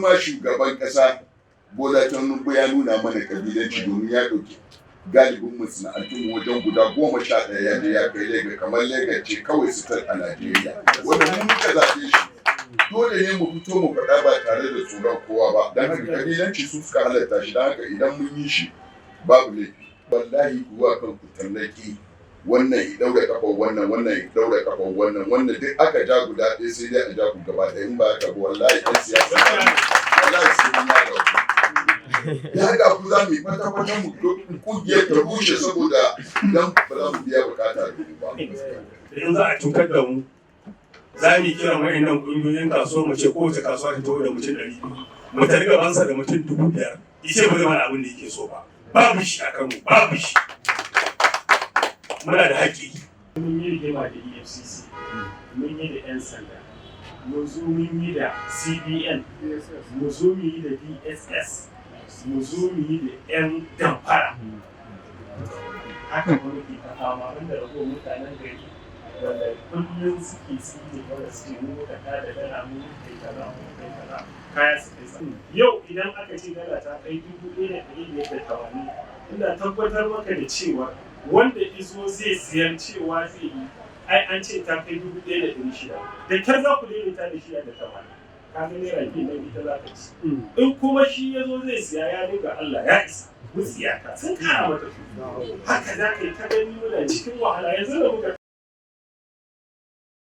girma shugaban ƙasa Bola Tinubu ya nuna mana kabilanci domin ya ɗauki galibin masana'antun wajen guda 11 ya je ya kai Lagos, kamar Lagos ce kawai sitar a Najeriya. Wannan mun muka zaɓe shi. Dole ne mu fito mu faɗa ba tare da tsoron kowa ba, don haka kabilanci su suka halatta shi, don haka idan mun yi shi babu laifi. Wallahi kuwa kan ku tallaki wannan ya daura kafar wannan ya daura kafar wannan duk aka ja guda ɗaya sai dai a ja ku gaba ɗaya, in ba haka ba wallahi ɗan siyasa wallahi sai mun ya haka ku za mu yi kwata-kwata mu kungiyar ta bushe saboda dan ba za mu biya bukata da ku ba. In za a cutar da mu za mu yi kiran wa'annan kungiyoyin kasuwa mu ce kowace kasuwa ta taho da mutum 200 mu targa bansa da mutum 5,000 ice ba zai mana abin da yake so ba. Babu shi a kanmu, babu shi. Muna da haƙƙi. Mun yi rigima da EFCC, mun yi da 'yan sanda, mun zo mun yi da CBN, mun zo mun yi da DSS, mun zo mun yi da 'yan damfara. Haka wani ke ta fama wanda rago mutanen gari wanda kullum suke tsine wanda suke muka ta da dala mun kai kaza kaya su kai sa. Yau idan aka ce dala ta kai 1,580, ina tabbatar maka da cewa wanda izo zai siyar cewa zai yi ai an ce ta kai 1,600 da kyar za ku daidaita da shi da 80 ka ga naira biyu na ita za ka ci in kuma shi ya zo zai siya ya dinga Allah ya isa mu siya ka sun kara mata haka za ka yi ta gani muna cikin wahala yanzu da muka